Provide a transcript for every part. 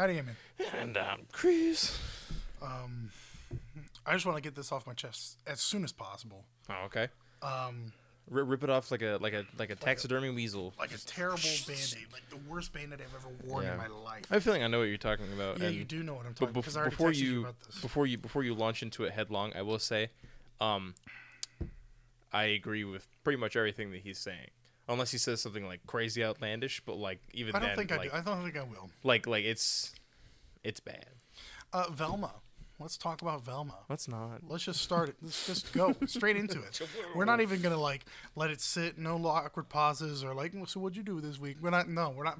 Howdy, man. And Chris. I just want to get this off my chest as soon as possible. Oh, okay. Um, Rip it off like a taxidermy weasel. like a terrible Band-Aid, like the worst Band-Aid I've ever worn in my life. I have a feeling I know what you're talking about. Yeah, and you do know what I'm talking about. Because I already before texted you about this. before you launch into it headlong, I will say, I agree with pretty much everything that he's saying, unless he says something like crazy outlandish. But like even then, I don't think I do. I don't think I will. Like it's bad. Velma. Let's talk about Velma. Let's not. Let's just start it. Let's just go straight into it. We're not even gonna like let it sit. No awkward pauses or like. So what'd you do this week? We're not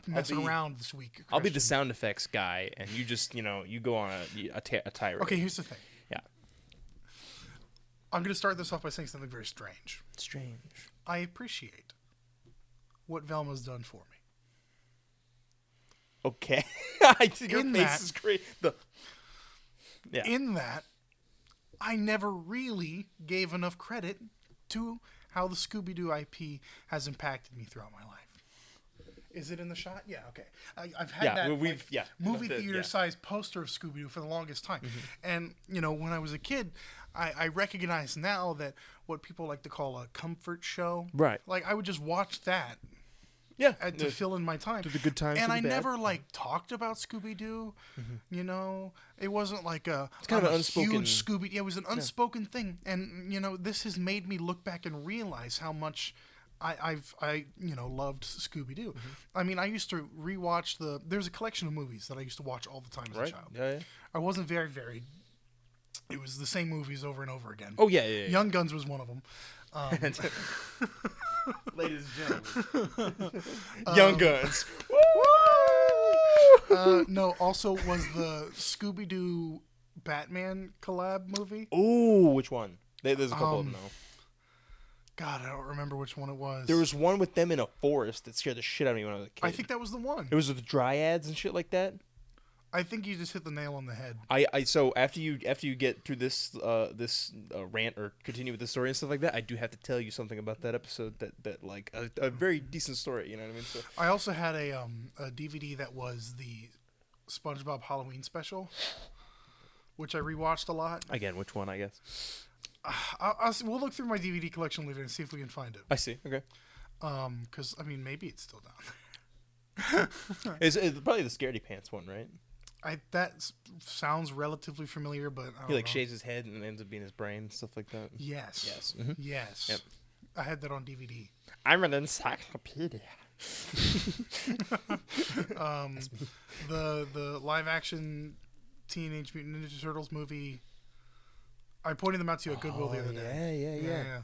messing around this week. Christian. I'll be the sound effects guy, and you just you go on a tirade. Okay, here's the thing. Yeah. I'm gonna start this off by saying something very strange. Strange. I appreciate what Velma's done for me. Okay. Your face is great. Yeah. In that, I never really gave enough credit to how the Scooby-Doo IP has impacted me throughout my life. Is it in the shot? Yeah, okay. I've had that movie theater-sized poster of Scooby-Doo for the longest time. Mm-hmm. And, when I was a kid, I recognize now that what people like to call a comfort show. Right. Like, I would just watch that. Yeah, to fill in my time. To the good times. And I never talked about Scooby-Doo. Mm-hmm. It wasn't like it's kind of an unspoken huge Scooby. It was an unspoken thing, and this has made me look back and realize how much I loved Scooby-Doo. Mm-hmm. I mean, I used to rewatch there's a collection of movies that I used to watch all the time as a child. Yeah. I wasn't very varied. It was the same movies over and over again. Oh yeah. Young Guns was one of them. Ladies and gentlemen, Young Guns. No, also was the Scooby-Doo Batman collab movie. Ooh, which one? There's a couple of them though. God, I don't remember which one it was. There was one with them in a forest that scared the shit out of me when I was a kid. I think that was the one. It was with the dryads and shit like that. I think you just hit the nail on the head. So after you get through this rant or continue with the story and stuff like that, I do have to tell you something about that episode that like a very decent story. You know what I mean? So I also had a DVD that was the SpongeBob Halloween special, which I rewatched a lot. Again, which one? I guess. We'll look through my DVD collection later and see if we can find it. I see. Okay. Because maybe it's still down there. It's probably the Scaredy Pants one, right? That sounds relatively familiar, but I don't know. Shaves his head and it ends up being his brain and stuff like that. Yes. Mm-hmm. Yes. Yep. I had that on DVD. I'm an encyclopedia. The live action Teenage Mutant Ninja Turtles movie. I pointed them out to you at Goodwill the other day. Yeah.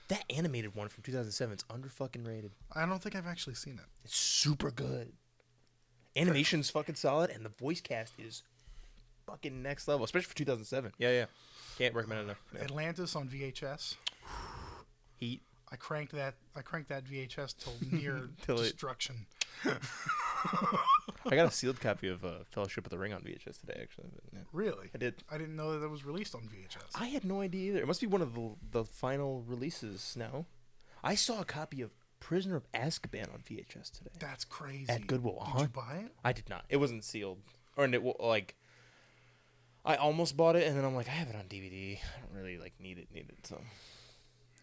That animated one from 2007 is under fucking rated. I don't think I've actually seen it. It's super good. Animation's fucking solid, and the voice cast is fucking next level, especially for 2007. Yeah. Can't recommend it enough. Yeah. Atlantis on VHS. Heat. I cranked that VHS till near destruction. I got a sealed copy of Fellowship of the Ring on VHS today, actually. But, yeah. Really? I did. I didn't know that was released on VHS. I had no idea either. It must be one of the final releases now. I saw a copy of Prisoner of Azkaban on VHS today. That's crazy. At Goodwill. Did you buy it? I did not. It wasn't sealed. I almost bought it, and then I'm like, I have it on DVD. I don't really need it. So.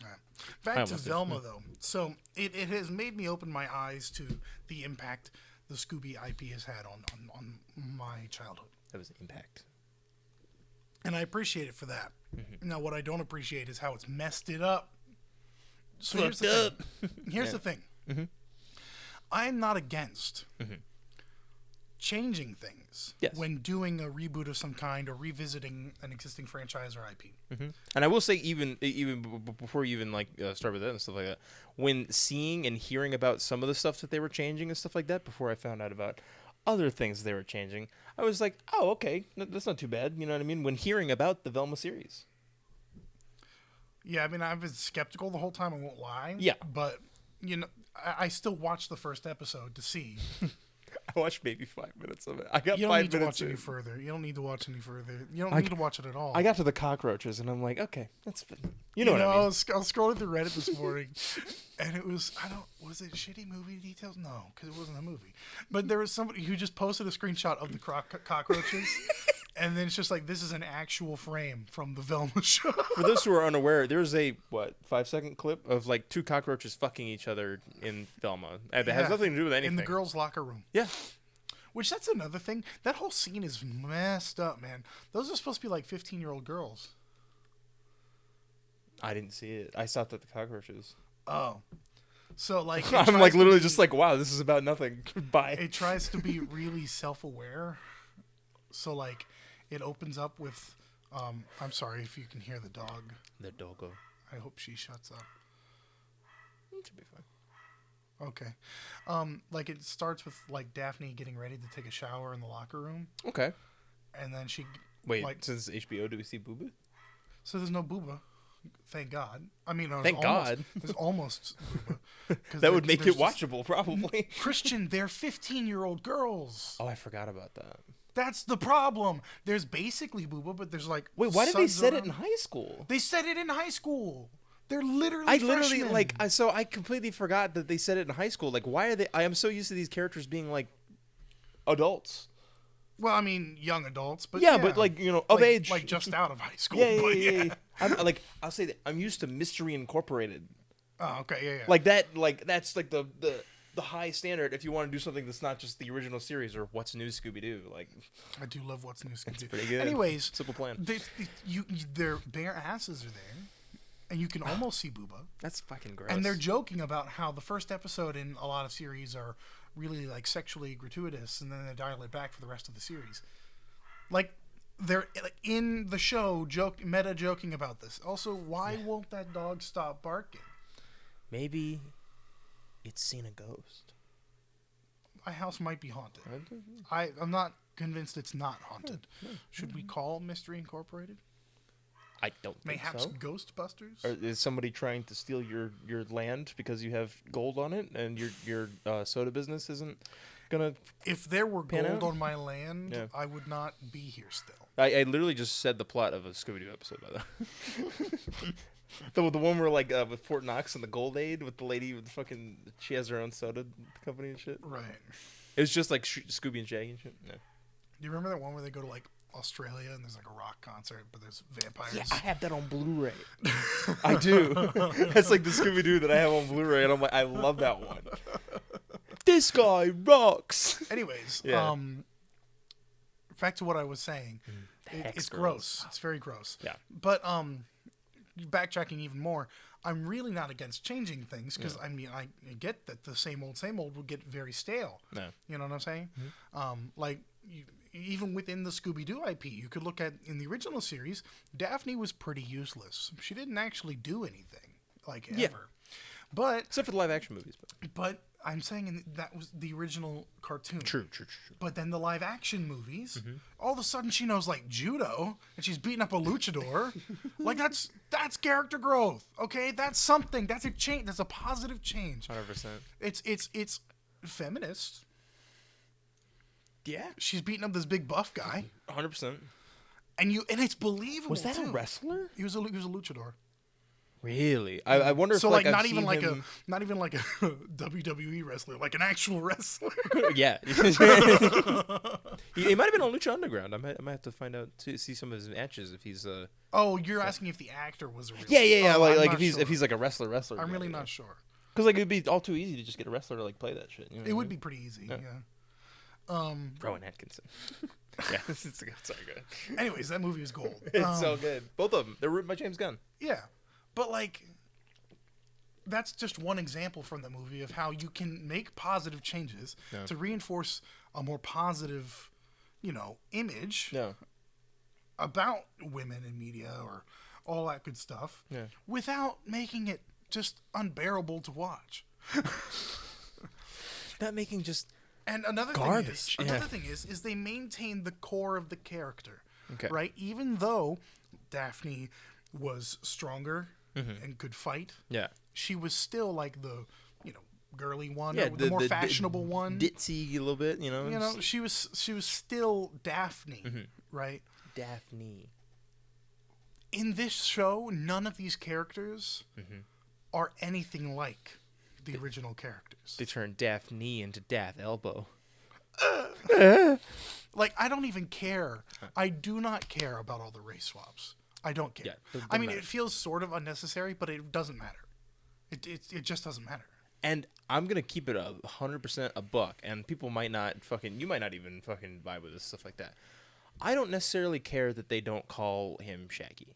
Right. Back to Velma, though. So it has made me open my eyes to the impact the Scooby IP has had on my childhood. That was an impact. And I appreciate it for that. Mm-hmm. Now, what I don't appreciate is how it's messed it up. So here's the thing. Mm-hmm. I'm not against changing things when doing a reboot of some kind or revisiting an existing franchise or IP. Mm-hmm. And I will say, even before you even start with that and stuff like that, when seeing and hearing about some of the stuff that they were changing and stuff like that, before I found out about other things they were changing, I was like, oh, okay, that's not too bad. You know what I mean? When hearing about the Velma series. Yeah, I mean, I've been skeptical the whole time, I won't lie. Yeah. But, I still watched the first episode to see. I watched maybe 5 minutes of it. I got You don't 5 need to minutes watch any in. further. You don't need to watch any further. You don't need to watch it at all. I got to the cockroaches, and I'm like, okay, that's you know what I mean. I was scrolling through Reddit this morning, and it was was it shitty movie details? No, because it wasn't a movie. But there was somebody who just posted a screenshot of the cockroaches, and then it's just like, this is an actual frame from the Velma show. For those who are unaware, there's a 5-second clip of like 2 cockroaches fucking each other in Velma, and it has nothing to do with anything. In the girls' locker room. Yeah. Which, that's another thing. That whole scene is messed up, man. Those are supposed to be like 15-year-old girls. I didn't see it. I stopped at the cockroaches. Oh. So, like... I'm like literally just like, wow, this is about nothing. Bye. It tries to be really self-aware. So, like, it opens up with... I'm sorry if you can hear the dog. The doggo. I hope she shuts up. It should be fine. Okay. Like, it starts with, like, Daphne getting ready to take a shower in the locker room. Okay. And then she... Wait, like, since HBO, do we see Booba? So there's no booba. Thank God. I mean, Thank God. There's almost booba. That would make it watchable, probably. Christian, they're 15-year-old girls. Oh, I forgot about that. That's the problem. There's basically booba, but there's like... Wait, why did they set it in around. high school? They set it in high school. They're literally I freshmen. literally, so I completely forgot that they said it in high school. Like, why are they... I am so used to these characters being, like, adults. Well, I mean, young adults, but yeah, but, like, you know, of age. Like, just out of high school. Yeah. I'll say that I'm used to Mystery Incorporated. Oh, okay, yeah. Like, that's, like, the high standard if you want to do something that's not just the original series or What's New Scooby-Doo. Like, I do love What's New Scooby-Doo. It's pretty good. Anyways, Simple Plan. Their bare asses are there, and you can almost see booba. That's fucking gross. And they're joking about how the first episode in a lot of series are really, like, sexually gratuitous, and then they dial it back for the rest of the series. Like, they're in the show meta joking about this. Also, why won't that dog stop barking? Maybe it's seen a ghost. My house might be haunted. I'm not convinced it's not haunted. Should we call Mystery Incorporated? I don't think Mayhaps so. Ghostbusters? Or is somebody trying to steal your land because you have gold on it and your soda business isn't gonna? If there were gold on my land, I would not be here still. I literally just said the plot of a Scooby-Doo episode, by the way. The one where, like, with Fort Knox and the Gold Aid with the lady with the fucking, she has her own soda company and shit. Right. It was just like Scooby and Shaggy and shit. Yeah. Do you remember that one where they go to, like, Australia and there's like a rock concert, but there's vampires? Yeah, I have that on Blu-ray. I do. That's like the Scooby-Doo that I have on Blu-ray, and I'm like, I love that one. This guy rocks. Anyways, back to what I was saying. It's gross. It's very gross. Yeah. But backtracking even more, I'm really not against changing things because I mean I get that the same old will get very stale. No. You know what I'm saying? Even within the Scooby-Doo IP, you could look at in the original series, Daphne was pretty useless. She didn't actually do anything ever. But except for the live action movies. But I'm saying that was the original cartoon. True. But then the live action movies, all of a sudden she knows like judo and she's beating up a luchador. Like that's character growth. Okay, that's something. That's a change. That's a positive change. 100%. It's feminist. Yeah, she's beating up this big buff guy. 100%. And it's believable. Was that too. a wrestler? He was a luchador. Really? I wonder if so like not even like a WWE wrestler, like an actual wrestler. Yeah. He might have been on Lucha Underground. I might have to find out to see some of his matches if he's Oh, you're asking if the actor was a real? Yeah. Oh, like if he's like a wrestler. I'm really not sure. Because like it'd be all too easy to just get a wrestler to like play that shit. You know it would be pretty easy. Yeah. Rowan Atkinson. Yeah, sorry, go ahead. Anyways, that movie is gold. It's so good. Both of them. They're written by James Gunn. Yeah, but like, that's just one example from the movie of how you can make positive changes to reinforce a more positive, image about women in media or all that good stuff without making it just unbearable to watch. Not making just... And another garbage. thing is they maintain the core of the character, okay. Right? Even though Daphne was stronger and could fight, yeah, she was still like the, girly one, Yeah, or the more fashionable one. ditzy a little bit, you know. You know, she was still Daphne, right? Daphne. In this show, none of these characters are anything like the original characters. They turned Daphne into Daft Elbow. Like, I don't even care. I do not care about all the race swaps. I don't care. Yeah, I mean, it feels sort of unnecessary, but it doesn't matter. It just doesn't matter. And I'm gonna keep it 100% a buck, and people might not you might not even fucking vibe with this stuff like that. I don't necessarily care that they don't call him Shaggy.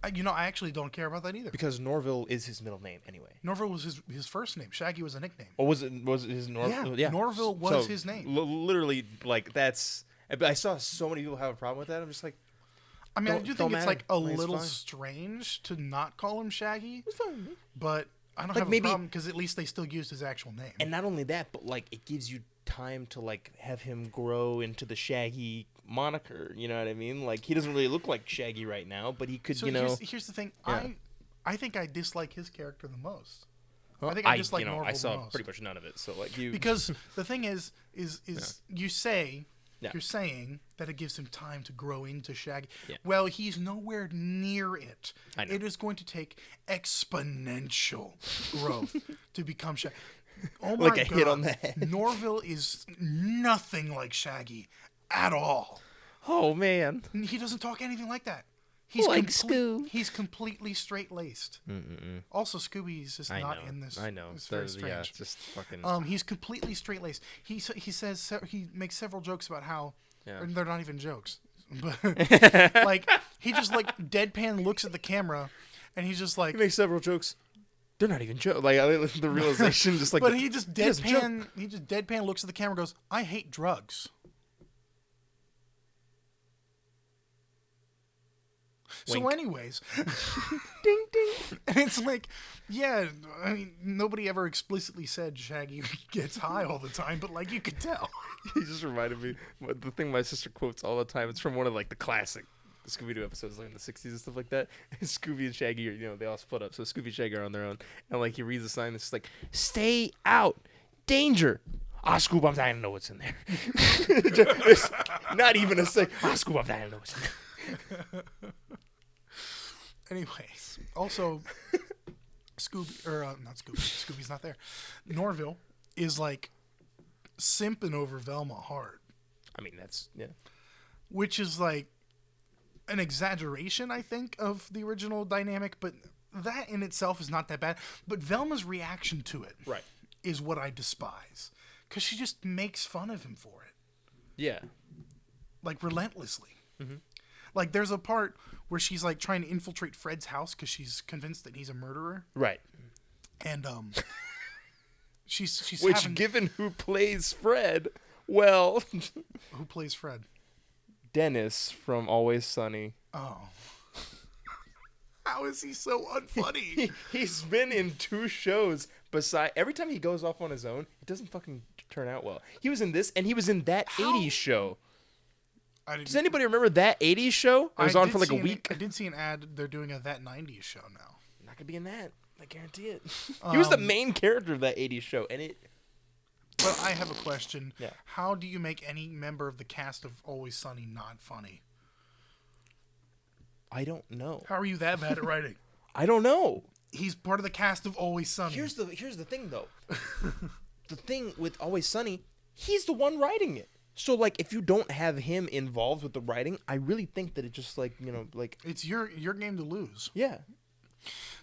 I actually don't care about that either. Because Norville is his middle name anyway. Norville was his first name. Shaggy was a nickname. Or was it his Norville? Yeah, Norville was his name. Literally, like, that's... I saw so many people have a problem with that. I'm just like... I mean, I do think it's like a It's little fine. strange to not call him Shaggy. It's fine with me. But I don't Like, have a maybe- problem because at least they still used his actual name. And not only that, but, like, it gives you time to, like, have him grow into the Shaggy moniker. You know what I mean? Like, he doesn't really look like Shaggy right now, but he could, So you know... here's the thing. Yeah. I think I dislike his character the most. Well, I think I dislike you know, Norville I saw the most. pretty much none of it, so, like, you... Because the thing is you say... Yeah. You're saying that it gives him time to grow into Shaggy. Yeah. Well, he's nowhere near it. I know. It is going to take exponential growth to become Shaggy. Oh my Like a God. hit on the head. Norville is nothing like Shaggy at all. Oh, man. He doesn't talk anything like that. He's Like Scoob. He's completely straight-laced. Also, Scooby's just I not know. in this. I know. It's very strange. Yeah, it's just fucking... He's completely straight-laced. He says he makes several jokes about how Yeah. or they're not even jokes, but like he just like deadpan looks at the camera, and he's just like. He makes several jokes. They're not even jokes. Like, the realization just like... But he just doesn't joke. deadpan looks at the camera, and goes, "I hate drugs." Wink. So, anyways, Ding, ding. and it's like, yeah, I mean, nobody ever explicitly said Shaggy gets high all the time, but like you could tell. He just reminded me the thing my sister quotes all the time. It's from one of like the classic Scooby-Doo episodes, like in the '60s and stuff like that. Scooby and Shaggy are, you know, they all split up, so Scooby and Shaggy are on their own, and like he reads a sign that's like, "Stay out, danger." Ah, Scoob, I'm dying to know what's in there. It's not even a sec. Ah, Scoob, I'm dying to know what's in there. Anyways, also, not Scooby. Scooby's not there. Norville is like simping over Velma hard, I mean, that's yeah. which is like an exaggeration, I think, of the original dynamic. But that in itself is not that bad. But Velma's reaction to it Right. is what I despise, because she just makes fun of him for it, Yeah. like relentlessly. Like there's a part where she's like trying to infiltrate Fred's house because she's convinced that he's a murderer, Right. and she's Which, having given who plays Fred, well, who plays Fred? Dennis from Always Sunny. Oh, how is he so unfunny? He's been in 2 shows. Beside every time he goes off on his own, it doesn't fucking turn out well. He was in this, and he was in that How? 80s show. I didn't, Does anybody remember that 80s show? It was I on did for like a see week. I did see an ad. They're doing a That 90s show now. Not gonna be in that. I guarantee it. He was the main character of that 80s show, and it. But I have a question. Yeah. How do you make any member of the cast of Always Sunny not funny? I don't know. How are you that bad at writing? I don't know. He's part of the cast of Always Sunny. Here's the thing though. The thing with Always Sunny, he's the one writing it. So like, if you don't have him involved with the writing, I really think that it just like, you know, like, It's your game to lose. yeah.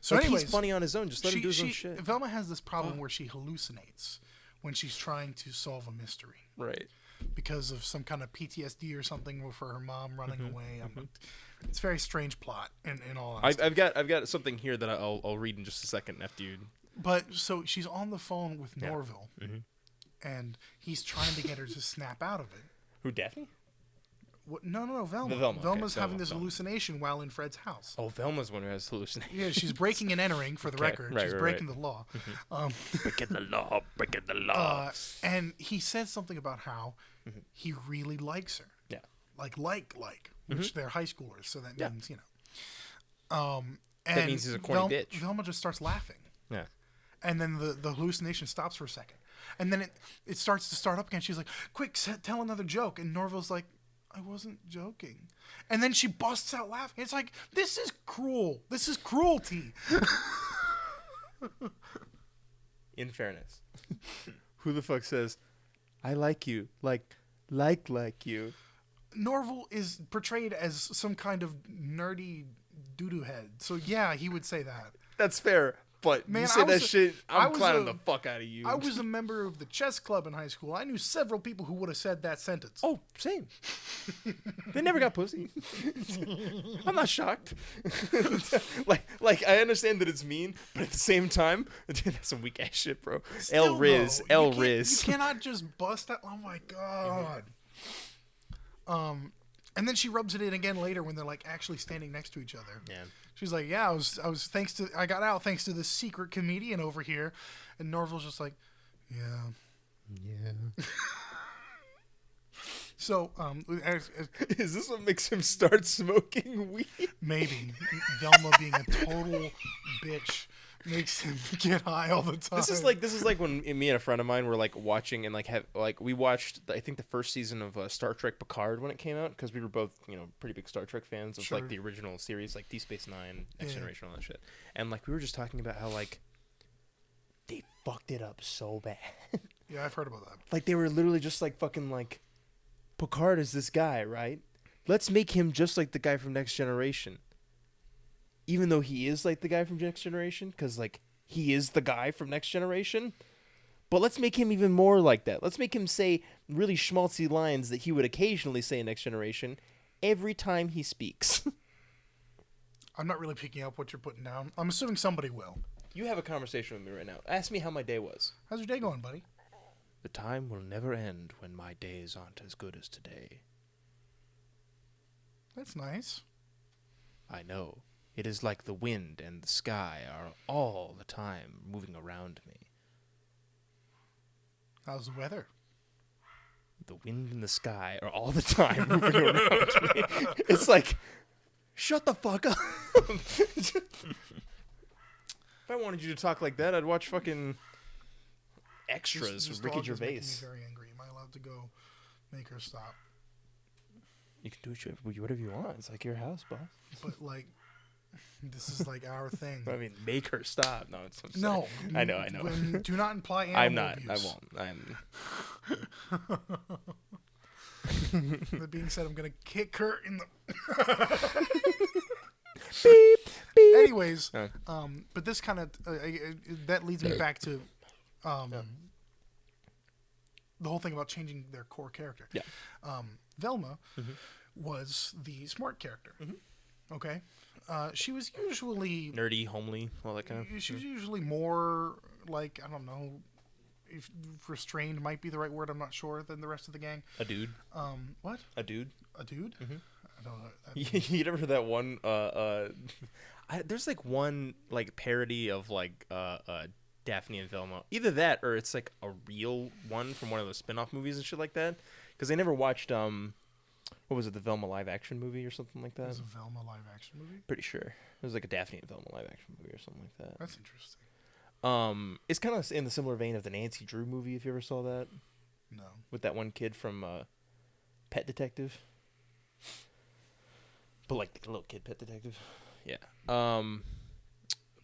So Like, anyways, he's funny on his own. Just let him do his own shit. Velma has this problem where she hallucinates when she's trying to solve a mystery Right. because of some kind of PTSD or something for her mom running Mm-hmm. away. It's a very strange plot in all honesty. I've got something here that I'll read in just a second after you. But so she's on the phone with Yeah. Norville, and he's trying to get her to snap out of it. Who, Daphne? What? No, Velma. Velma, okay, Velma's having Velma, this Velma. hallucination while in Fred's house. Oh, Velma's one who has hallucinations. Yeah, she's breaking and entering for the Okay, record. right, She's right, breaking right. the law. Breaking the law, breaking the law. And he says something about how he really likes her. Yeah. Like, which they're high schoolers, so that Yeah. means, And means he's a corny bitch. Velma just starts laughing. Yeah. And then the hallucination stops for a second. And then it starts to start up again. She's like, quick, tell another joke. And Norville's like, I wasn't joking. And then she busts out laughing. It's like, this is cruel. This is cruelty. In fairness, who the fuck says, I like you, like you? Norville is portrayed as some kind of nerdy doo-doo head. So yeah, he would say that. That's fair. But Man, you say that shit, I'm was clowning the fuck out of you. I was a member of the chess club in high school. I knew several people who would have said that sentence. Oh, same. They never got pussy. I'm not shocked. like I understand that it's mean, but at the same time, dude, that's some weak ass shit, bro. Still, Riz. You cannot just bust that. Oh my god. And then she rubs it in again later when they're like actually standing next to each other. Yeah. She's like, yeah, I got out thanks to this secret comedian over here. And Norville's just like, yeah. Yeah. So, is this what makes him start smoking weed? Maybe. Velma being a total bitch makes him get high all the time. This is like when me and a friend of mine were like watching and we watched I think the first season of Star Trek Picard when it came out because we were both pretty big Star Trek fans of like the original series like Deep Space Nine, Next Generation, all that shit, and like we were just talking about how like they fucked it up so bad. Yeah, I've heard about that. Like they were literally just like fucking like Picard is this guy, right? Let's make him just like the guy from Next Generation. Even though he is like the guy from Next Generation, because like he is the guy from Next Generation, but let's make him even more like that. Let's make him say really schmaltzy lines that he would occasionally say in Next Generation every time he speaks. I'm not really picking up what you're putting down. I'm assuming somebody will. You have a conversation with me right now. Ask me how my day was. How's your day going, buddy? The time will never end when my days aren't as good as today. That's nice. I know. It is like the wind and the sky are all the time moving around me. How's the weather? The wind and the sky are all the time moving around me. It's like, shut the fuck up. If I wanted you to talk like that, I'd watch fucking Extras with Ricky Gervais. This dog is making me very angry. Am I allowed to go make her stop? You can do whatever you want. It's like your house, boss. But like, this is like our thing. I mean, make her stop. No, it's no. I know. Do not imply animal abuse. I won't. That being said, I'm gonna kick her in the. Beep, beep. Anyways, but this kind of that leads me back to the whole thing about changing their core character. Yeah. Velma was the smart character. Okay. She was usually nerdy, homely, all that kind of. She was usually more like, I don't know, if restrained might be the right word. I'm not sure. Than the rest of the gang. A dude. What? A dude. A dude. I don't know. You never heard that one? There's like one like parody of like Daphne and Velma. Either that or it's like a real one from one of those spin-off movies and shit like that. Because I never watched what was it, the Velma live action movie or something like that? It was a Velma live action movie? Pretty sure. It was like a Daphne and Velma live action movie or something like that. That's interesting. It's kind of in the similar vein of the Nancy Drew movie, if you ever saw that. No. With that one kid from Pet Detective. But like a little kid Pet Detective. Yeah.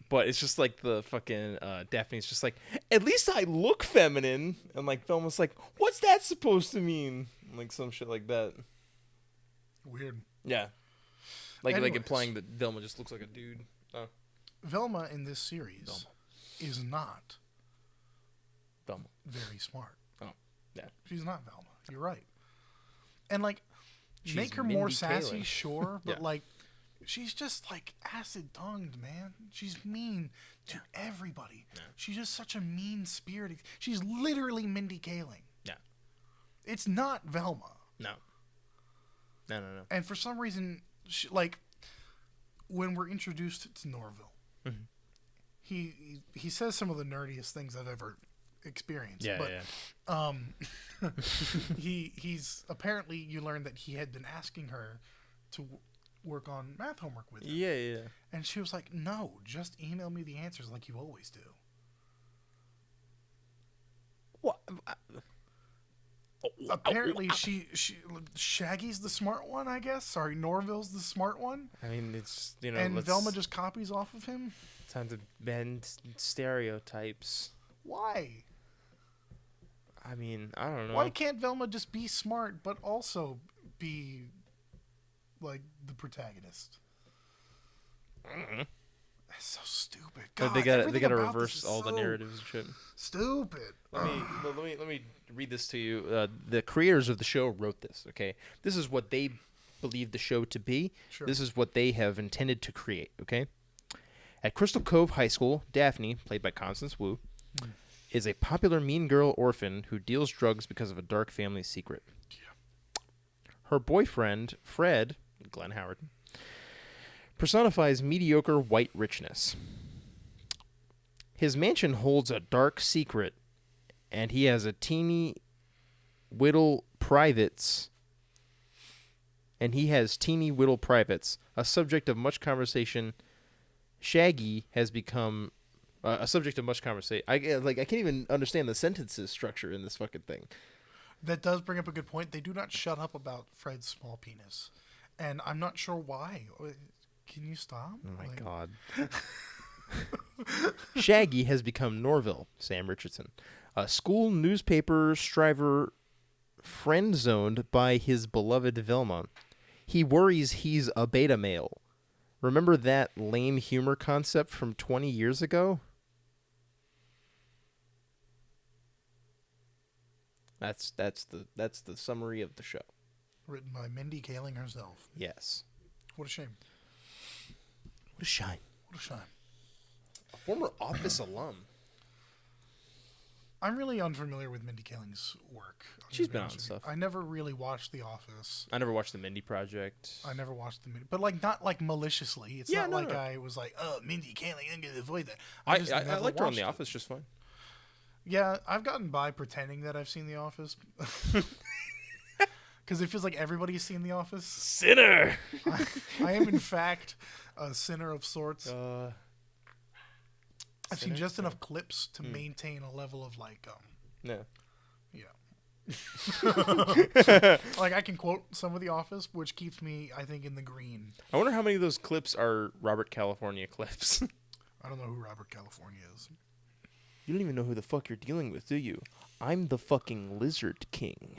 But it's just like the fucking Daphne's just like, at least I look feminine. And like Velma's like, what's that supposed to mean? And, like some shit like that. Weird. Yeah. Like implying that Velma just looks like a dude. Oh. Velma in this series is not Velma. Very smart. Oh. Yeah. She's not Velma. You're right. And like, She's make her Mindy more sassy, Kaling. sure, but Yeah. like, she's just like acid tongued, man. She's mean to everybody. Yeah. She's just such a mean spirited. She's literally Mindy Kaling. Yeah. It's not Velma. No. No. And for some reason, like, when we're introduced to Norville, he says some of the nerdiest things I've ever experienced. Yeah, but, he's apparently, you learn that he had been asking her to work on math homework with him. Yeah. And she was like, no, just email me the answers like you always do. Apparently, Shaggy's the smart one, I guess. Sorry, Norville's the smart one. I mean, it's and Velma just copies off of him. time to bend stereotypes. Why? I mean, I don't know. Why can't Velma just be smart, but also be like the protagonist? Mm-hmm. That's so stupid. But God, they gotta about reverse this is all the so narratives and shit. Stupid. Let me read this to you. The creators of the show wrote this. Okay, this is what they believe the show to be. Sure. This is what they have intended to create. Okay. At Crystal Cove High School, Daphne, played by Constance Wu, is a popular mean girl orphan who deals drugs because of a dark family secret. Yeah. Her boyfriend, Fred, Glenn Howard, personifies mediocre white richness. His mansion holds a dark secret, and he has a teeny whittle privates. A subject of much conversation. Shaggy has become a subject of much conversation. I can't even understand the sentences structure in this fucking thing. That does bring up a good point. They do not shut up about Fred's small penis, and I'm not sure why. Can you stop? Oh my god. Shaggy has become Norville, Sam Richardson, a school newspaper striver friend-zoned by his beloved Velma. He worries he's a beta male. Remember that lame humor concept from 20 years ago? That's the summary of the show. Written by Mindy Kaling herself. Yes. What a shame. What a shine. What a shame. A former Office alum. I'm really unfamiliar with Mindy Kaling's work. She's been on stuff. I never really watched The Office. I never watched the Mindy Project. I never watched the Mindy, but not like maliciously. It's not like I was like, oh, Mindy Kaling, I'm gonna avoid that. I liked her on The Office just fine. Yeah, I've gotten by pretending that I've seen The Office. Because it feels like everybody's seen The Office. Sinner! I am, in fact, a sinner of sorts. I've seen just enough clips to maintain a level of No. Yeah. Like I can quote some of The Office, which keeps me, I think, in the green. I wonder how many of those clips are Robert California clips. I don't know who Robert California is. You don't even know who the fuck you're dealing with, do you? I'm the fucking Lizard King.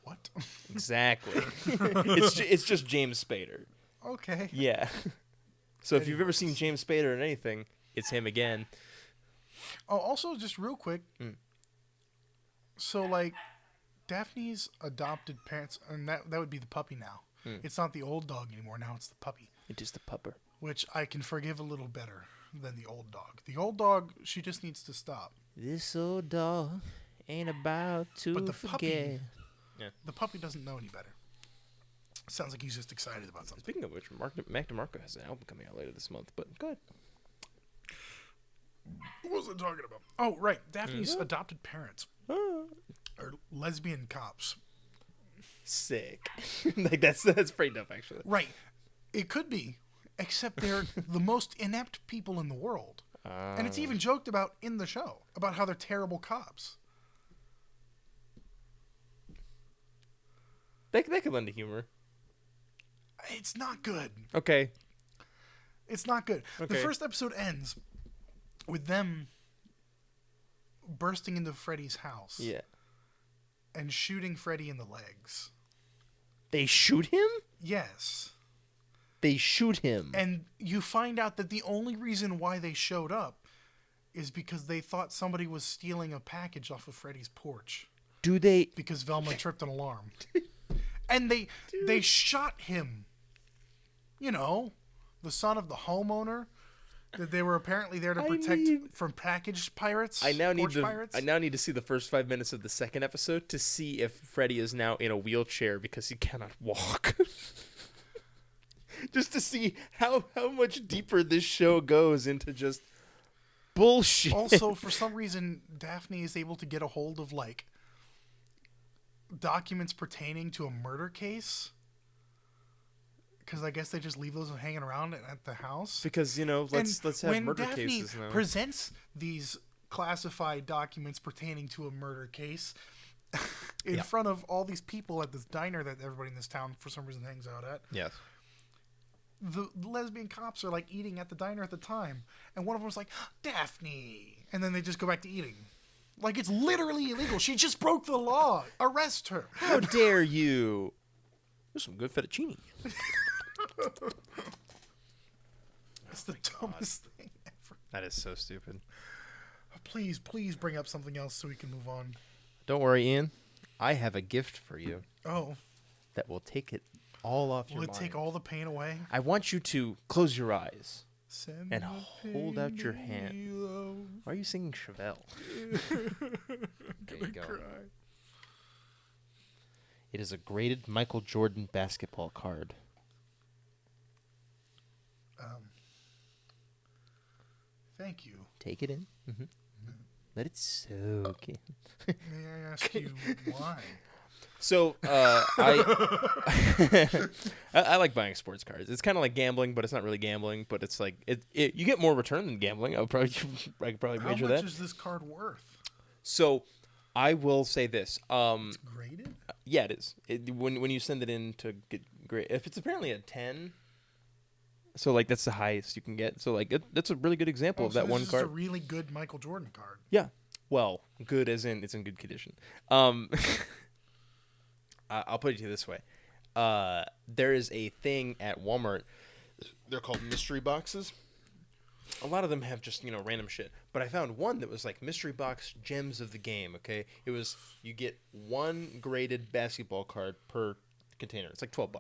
What? Exactly. it's just James Spader. Okay. Yeah. So if you've ever seen James Spader in anything, it's him again. Oh, also, just real quick. So, Daphne's adopted parents, and that would be the puppy now. It's not the old dog anymore. Now it's the puppy. It is the pupper. Which I can forgive a little better than the old dog. The old dog, she just needs to stop. This old dog ain't about to But the forget. puppy, the puppy doesn't know any better. Sounds like he's just excited about something. Speaking of which, Mac DeMarco has an album coming out later this month, but go ahead. What was I talking about? Oh, right. Daphne's adopted parents are lesbian cops. Sick. That's pretty dope, actually. Right. It could be, except they're the most inept people in the world. And it's even joked about in the show, about how they're terrible cops. They could lend to humor. It's not good. Okay. It's not good. Okay. The first episode ends with them bursting into Freddy's house. Yeah. And shooting Freddy in the legs. They shoot him? Yes. They shoot him. And you find out that the only reason why they showed up is because they thought somebody was stealing a package off of Freddy's porch. Do they? Because Velma tripped an alarm. And they shot him. You know, the son of the homeowner that they were apparently there to protect from package pirates. I now pirates. need to see the first 5 minutes of the second episode to see if Freddy is now in a wheelchair because he cannot walk. Just to see how much deeper this show goes into just bullshit. Also, for some reason, Daphne is able to get a hold of documents pertaining to a murder case. Because I guess they just leave those hanging around at the house. Because let's have when murder Daphne cases now. presents these classified documents pertaining to a murder case in front of all these people at this diner that everybody in this town for some reason hangs out at. Yes. The lesbian cops are like eating at the diner at the time, and one of them was like, Daphne, and then they just go back to eating. Like, it's literally illegal. She just broke the law. Arrest her. How dare you? There's some good fettuccine. It's the dumbest thing ever. That is so stupid. Please bring up something else so we can move on. Don't worry, Ian. I have a gift for you Oh, that will take it all off your will it mind. take all the pain away? I want you to close your eyes Send and the hold out your pain hand. below. Why are you singing Chevelle? There you go. Cry. It is a graded Michael Jordan basketball card. Thank you. Take it in. Let it soak in. May I ask you why? So, I like buying sports cards. It's kind of like gambling, but it's not really gambling. But it's like you get more return than gambling. I could probably How wager much that. is this card worth? So, I will say this. It's graded? Yeah, it is. When you send it in to get grade, if it's apparently a 10, so like that's the highest you can get. So like that's a really good example of that one card. It's a really good Michael Jordan card. Yeah. Well, good as in it's in good condition. I'll put it to you this way. There is a thing at Walmart. They're called mystery boxes. A lot of them have just, random shit. But I found one that was like mystery box gems of the game, okay? It was, you get one graded basketball card per container. It's like $12.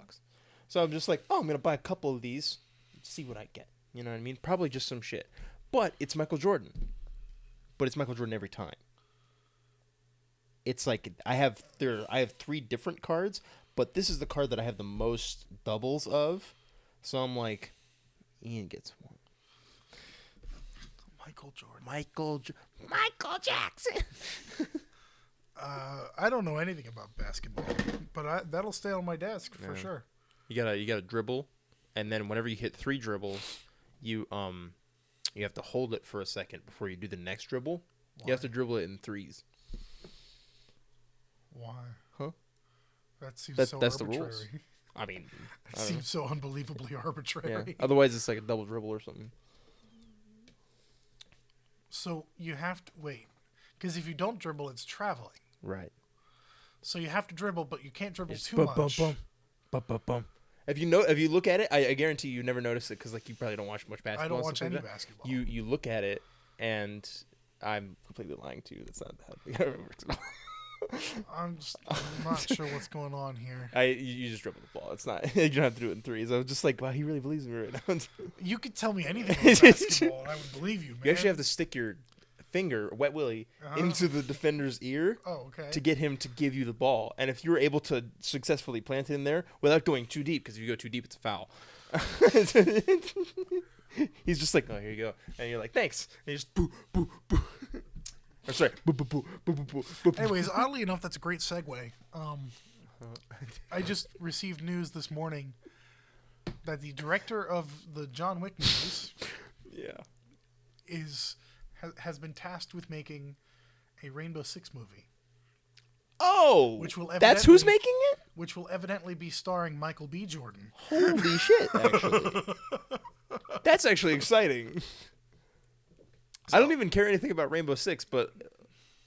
So I'm just like, I'm going to buy a couple of these, see what I get. You know what I mean? Probably just some shit. But it's Michael Jordan. But it's Michael Jordan every time. It's like I have 3 different cards, but this is the card that I have the most doubles of. So I'm like, Ian gets one. Michael Jordan. Michael Jackson. I don't know anything about basketball, but that'll stay on my desk for sure. You gotta dribble, and then whenever you hit 3 dribbles, you have to hold it for a second before you do the next dribble. Why? You have to dribble it in 3s. Why? Huh? That seems That's so the arbitrary. rules. I mean, It seems so unbelievably arbitrary. yeah. Otherwise, it's like a double dribble or something. So you have to wait, because if you don't dribble, it's traveling. Right. So you have to dribble, but you can't dribble It's too bum, much. bum, bum. Bum, bum. If you look at it, I guarantee you never notice it because like you probably don't watch much basketball. I don't and watch stuff any like that. basketball. You look at it, and I'm completely lying to you. That's not how it works at all. I'm not sure what's going on here. You just dribble the ball. It's not. You don't have to do it in 3s. I was just like, wow, he really believes me right now. You could tell me anything about basketball, and I would believe you, man. You actually have to stick your finger, wet willy, into the defender's ear to get him to give you the ball. And if you're able to successfully plant it in there without going too deep, because if you go too deep, it's a foul. He's just like, oh, here you go. And you're like, thanks. And you just boo, boo, boo. Or sorry, boo, boo, boo, boo, boo, boo, boo. Anyways, oddly enough, that's a great segue. I just received news this morning that the director of the John Wick movies has been tasked with making a Rainbow Six movie. Oh, which will that's who's making it? Which will evidently be starring Michael B. Jordan. Holy shit, actually. That's actually exciting. I don't even care anything about Rainbow Six, but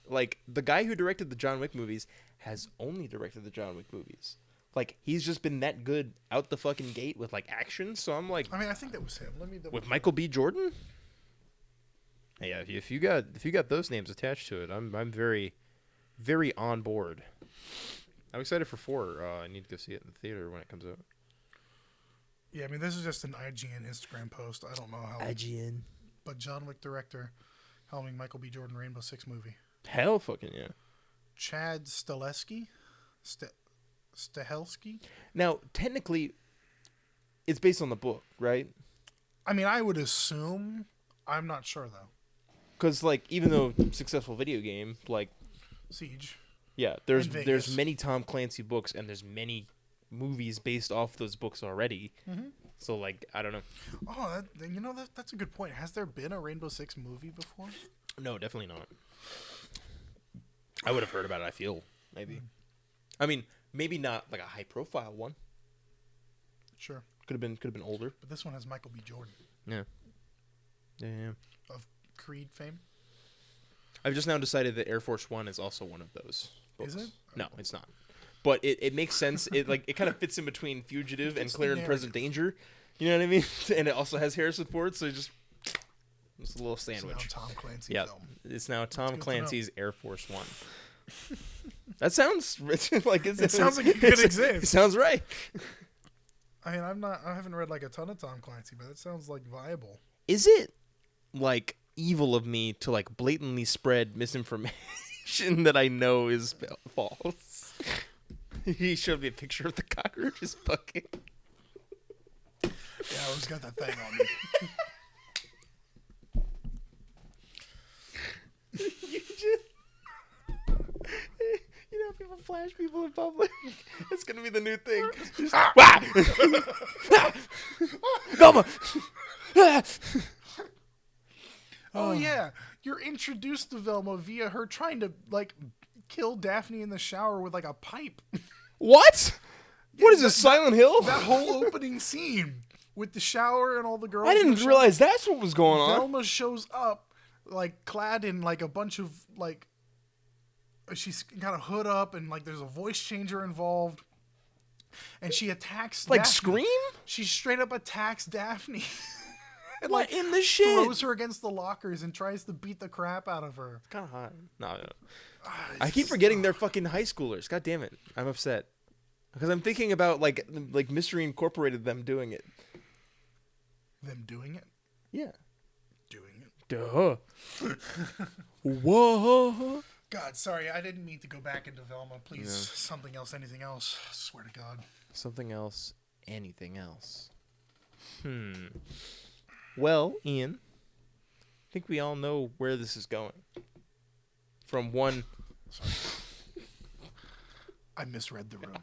like the guy who directed the John Wick movies has only directed the John Wick movies. Like he's just been that good out the fucking gate with like action. So I'm like, I mean, I think that was him. With Michael B. Jordan. Yeah, if you got those names attached to it, I'm very, very on board. I'm excited for 4. I need to go see it in the theater when it comes out. Yeah, I mean, this is just an IGN Instagram post. I don't know how. IGN. But John Wick director helming Michael B. Jordan Rainbow Six movie. Hell fucking yeah. Chad Stahelski? Stahelski? Now, technically, it's based on the book, right? I mean, I would assume. I'm not sure, though. Because, like, even though successful video game, like... Siege. Yeah, there's many Tom Clancy books, and there's many movies based off those books already. Mm-hmm. So, like, I don't know. Oh, that's a good point. Has there been a Rainbow Six movie before? No, definitely not. I would have heard about it. I feel maybe. I mean, maybe not like a high profile one. Sure. Could have been older. But this one has Michael B. Jordan. Yeah. Yeah. Of Creed fame. I've just now decided that Air Force One is also one of those books. Is it? No, it's not. But it makes sense. It kind of fits in between Fugitive and Clear and Present Danger. You know what I mean? And it also has Harrison Ford, so it's a little sandwich. It's now Tom Clancy Yeah, film. it's now Tom Clancy's Air Force One. It That sounds like sounds like it could It exist. sounds right. I mean, I haven't read like a ton of Tom Clancy, but it sounds like viable. Is it like evil of me to like blatantly spread misinformation that I know is false? He showed me a picture of the cockroaches fucking. Yeah, I always got that thing on me. You know, people flash people in public. It's gonna be the new thing. Velma. Oh yeah, you're introduced to Velma via her trying to like kill Daphne in the shower with like a pipe. What? What is this, Silent Hill? That whole opening scene with the shower and all the girls. I in didn't the shower. realize that's what was going on. Velma shows up like clad in like a bunch of like. She's got a hood up and like there's a voice changer involved, and she attacks. Like Daphne. Scream? She straight up attacks Daphne. And What in the shit? throws her against the lockers and tries to beat the crap out of her. It's kind of hot. No. I keep forgetting they're fucking high schoolers. God damn it. I'm upset. Because I'm thinking about like Mystery Incorporated them doing it. Them doing it? Yeah. Doing it. Duh. Whoa. God, sorry, I didn't mean to go back into Velma. Please, something else, anything else. I swear to God. Something else. Anything else. Well, Ian, I think we all know where this is going. From one... Sorry. I misread the room.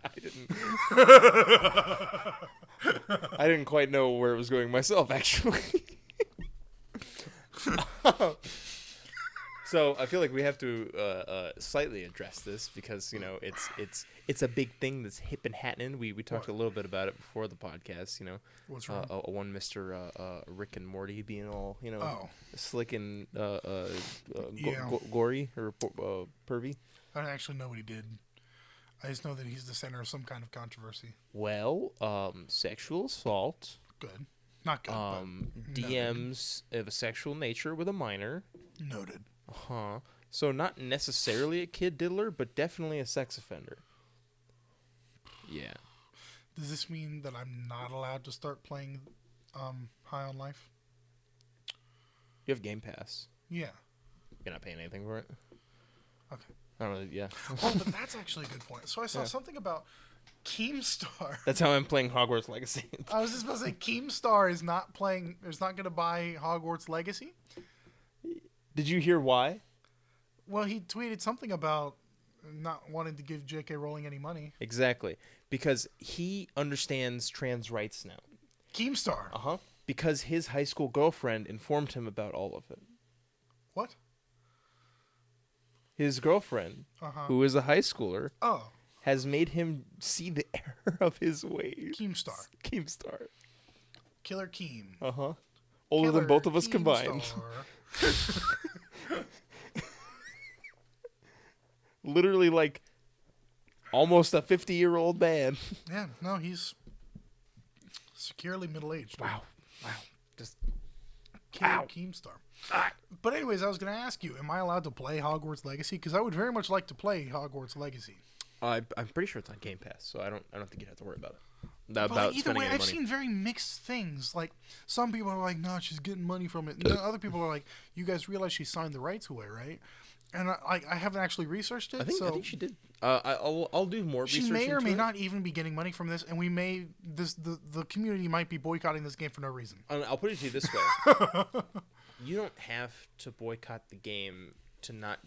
I didn't quite know where it was going myself, actually. So I feel like we have to slightly address this because you know it's a big thing that's hip and happening. We talked a little bit about it before the podcast. You know, What's wrong? One Mr. Rick and Morty being all slick and Yeah. gory or pervy. I don't actually know what he did. I just know that he's the center of some kind of controversy. Well, sexual assault. Good. Not good, but DMs of a sexual nature with a minor. noted. Huh. So not necessarily a kid diddler, but definitely a sex offender. Yeah. Does this mean that I'm not allowed to start playing High on Life? You have Game Pass. Yeah. You're not paying anything for it. Okay. I don't know. Yeah. Oh, but that's actually a good point. So I saw something about Keemstar. That's how I'm playing Hogwarts Legacy. I was just about to say Keemstar is not going to buy Hogwarts Legacy. Did you hear why? Well, he tweeted something about not wanting to give J.K. Rowling any money. Exactly. Because he understands trans rights now. Keemstar. Uh-huh. Because his high school girlfriend informed him about all of it. What? His girlfriend, who is a high schooler, has made him see the error of his ways. Keemstar. Keemstar. Killer Keem. Uh-huh. Older than both of us combined. Literally like almost a 50-year-old man. Yeah, no, he's securely middle-aged. Wow. Just Killer Keemstar. But anyways, I was going to ask you, am I allowed to play Hogwarts Legacy? Because I would very much like to play Hogwarts Legacy. I'm pretty sure it's on Game Pass, so I don't think you have to worry about it. But like, either way, I've seen very mixed things. Like, some people are like, no, she's getting money from it. And then other people are like, you guys realize she signed the rights away, right? And I haven't actually researched it. I think she did. I'll do more research. She may or may it. not even be getting money from this, and we may the community might be boycotting this game for no reason. I'll put it to you this way: you don't have to boycott the game to not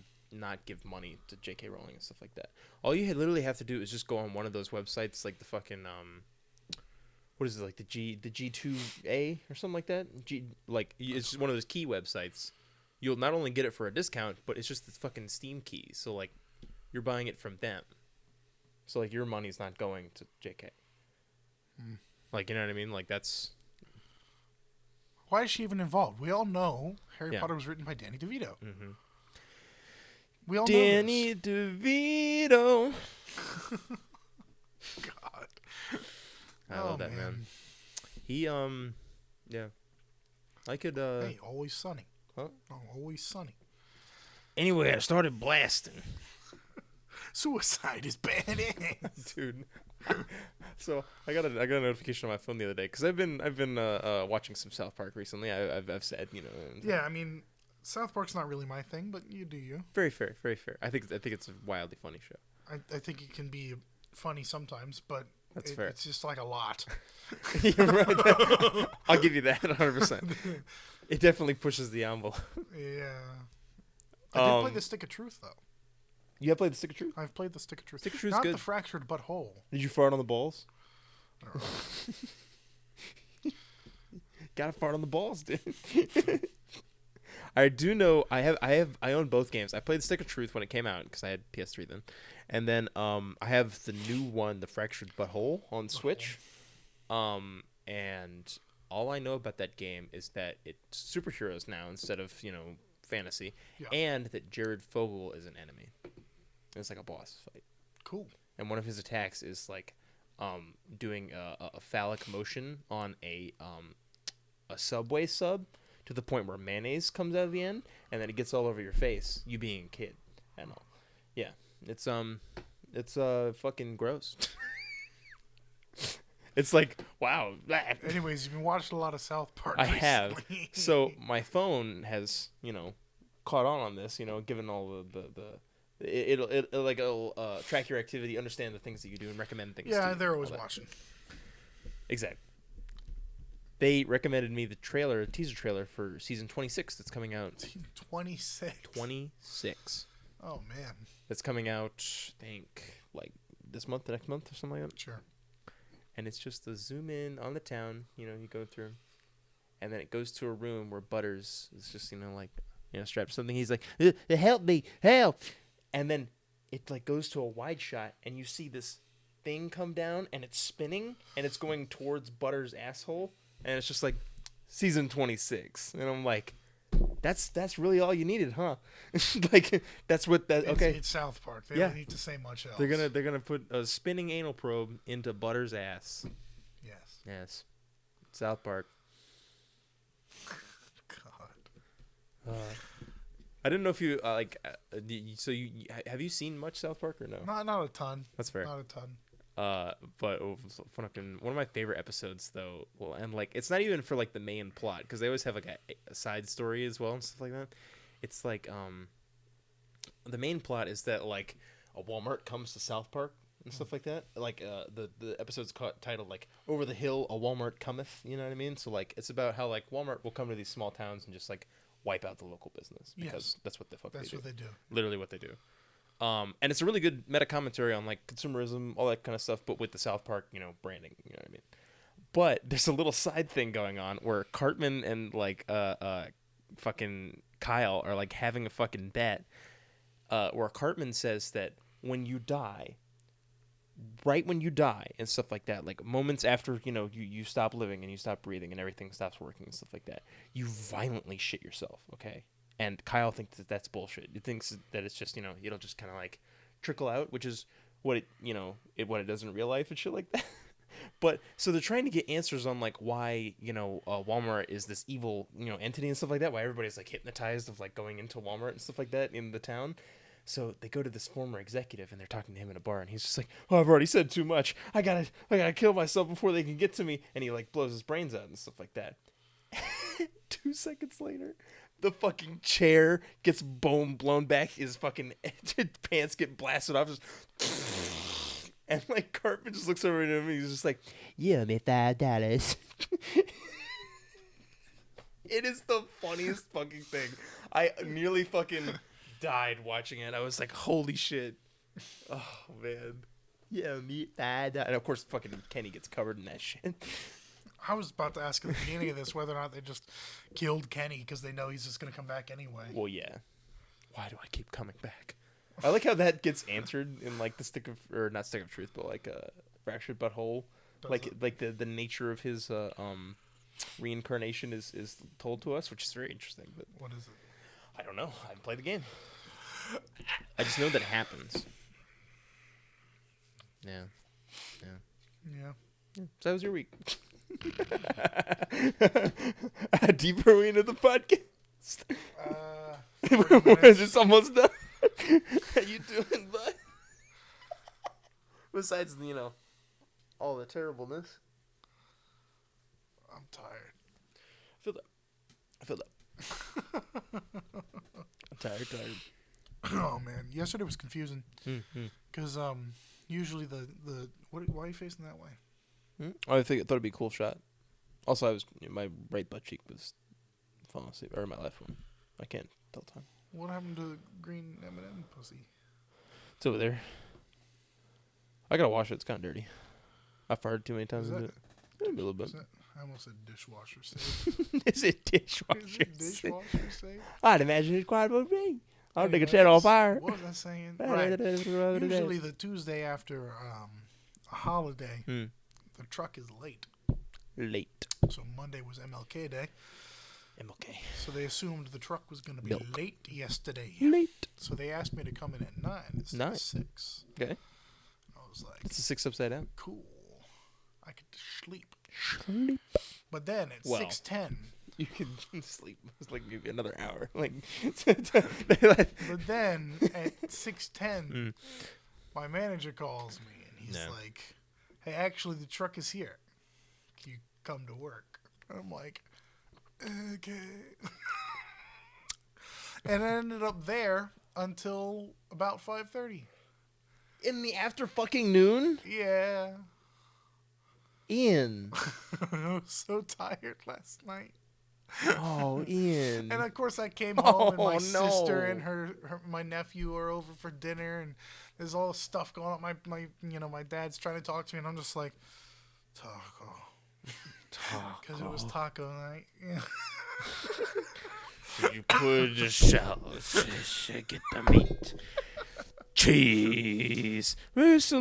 give money to J.K. Rowling and stuff like that. All you literally have to do is just go on one of those websites, like the fucking what is it, like the G2A or something like that? It's one of those key websites. you'll not only get it for a discount, but it's just this fucking Steam key. So like, you're buying it from them. So like, your money's not going to JK. Like, you know what I mean? Like, that's... Why is she even involved? We all know Harry Yeah. Potter was written by Danny DeVito. Mm-hmm. We all Danny know DeVito. this. God. I love that man. He yeah. I could Hey, Always Sunny. Huh? Oh, Always Sunny. Anyway, I started blasting. Suicide is badass. Dude. So I got a notification on my phone the other day because I've been watching some South Park recently. I've said, you know. Yeah, I mean, South Park's not really my thing, but you do you. Very fair, very fair. I think it's a wildly funny show. I think it can be funny sometimes, but That's fair. It's just like a lot. You're right. I'll give you that 100%. It definitely pushes the envelope. Yeah. I did play the Stick of Truth though. You have played the Stick of Truth? I've played the Stick of Truth. Stick of Truth's Not good. the Fractured Butthole. Did you fart on the balls? I don't know. Gotta fart on the balls, dude. I do know I own both games. I played Stick of Truth when it came out because I had PS3 then, and then I have the new one, the Fractured Butthole, on Switch. And all I know about that game is that it's superheroes now instead of fantasy, and that Jared Fogle is an enemy. It's like a boss fight. Cool. And one of his attacks is like doing a phallic motion on a Subway sub to the point where mayonnaise comes out of the end, and then it gets all over your face, you being a kid and all. Yeah, it's fucking gross. It's like, wow. Anyways, you've been watching a lot of South Park I recently. have. So my phone has, caught on this, given all it'll track your activity, understand the things that you do, and recommend things. Yeah, to you, they're always all that. watching. Exactly. They recommended me the teaser trailer for season 26 that's coming out. 26. 26. Oh, man. That's coming out, I think, like this month, the next month, or something like that. Sure. And it's just a zoom in on the town, you go through. And then it goes to a room where Butters is just, strapped to something. He's like, help me, help. And then it like goes to a wide shot and you see this thing come down and it's spinning and it's going towards Butters' asshole. And it's just like season 26. And I'm like, that's really all you needed, huh? Like that's what that okay. It's South Park. They don't need to say much else. They're gonna put a spinning anal probe into Butters' ass. Yes. Yes. South Park. God. I didn't know if you so you have you seen much South Park or no? Not a ton. That's fair. Not a ton. But fucking one of my favorite episodes though. Well, and like it's not even for like the main plot because they always have like a side story as well and stuff like that. It's like the main plot is that like a Walmart comes to South Park and stuff like that. Like the episode's titled like Over the Hill a Walmart Cometh. You know what I mean? So like it's about how like Walmart will come to these small towns and just like wipe out the local business because that's what the fuck that's they do. what they do. Literally what they do. And it's a really good meta commentary on like consumerism, all that kind of stuff, but with the South Park, branding, you know what I mean? But there's a little side thing going on where Cartman and like fucking Kyle are like having a fucking bet where Cartman says that when you die, right when you die and stuff like that, like moments after, you stop living and you stop breathing and everything stops working and stuff like that, you violently shit yourself, okay? And Kyle thinks that that's bullshit. He thinks that it's just, it'll just kind of like trickle out, which is what it, what it does in real life and shit like that. But so they're trying to get answers on like why, Walmart is this evil, entity and stuff like that. Why everybody's like hypnotized of like going into Walmart and stuff like that in the town. So they go to this former executive and they're talking to him in a bar and he's just like, oh, I've already said too much. I gotta kill myself before they can get to me. And he like blows his brains out and stuff like that. 2 seconds later, the fucking chair gets blown back. His fucking pants get blasted off. Just and like Cartman just looks over at him and he's just like, "You owe me $5." It is the funniest fucking thing. I nearly fucking died watching it. I was like, "Holy shit!" Oh man, yeah, me $5. And of course, fucking Kenny gets covered in that shit. I was about to ask at the beginning of this whether or not they just killed Kenny because they know he's just going to come back anyway. Well, yeah. Why do I keep coming back? I like how that gets answered in like the not stick of truth, but like fractured butthole. Like the nature of his reincarnation is told to us, which is very interesting. But what is it? I don't know. I haven't played the game. I just know that it happens. Yeah. So that was your week. Deeper into the podcast. 40 minutes. Is this almost done? How you doing, bud? Besides, all the terribleness. I'm tired. I feel that. I'm tired. Oh man, yesterday was confusing because usually the why are you facing that way? I thought it'd be a cool shot. Also, my right butt cheek was falling asleep, or my left one. I can't tell time. What happened to the green M&M pussy? It's over there. I gotta wash it. It's kind of dirty. I farted too many times into it. Maybe a little bit. I almost said dishwasher safe. Is it dishwasher Is it dishwasher safe? I'd imagine it's quite would be. I'll take a chat on fire. What was I saying? Right. Usually the Tuesday after a holiday, the truck is late. Late. So Monday was MLK Day. MLK. So they assumed the truck was going to be late yesterday. Late. So they asked me to come in at 9. It's 6. Okay. I was like, it's a 6 upside down. Cool. I could sleep. But then at 6:10. You can sleep. It's like maybe another hour. Like. But then at 6:10, my manager calls me and he's like, "Hey, actually, the truck is here. Can you come to work?" And I'm like, "Okay." And I ended up there until about 5:30. In the after fucking noon? Yeah. Ian. I was so tired last night. Oh, Ian. And of course I came home and my sister and my nephew are over for dinner and there's all this stuff going on. My dad's trying to talk to me and I'm just like, taco. Because it was taco night. Yeah. You put the sauce, get the meat. Cheese. No lettuce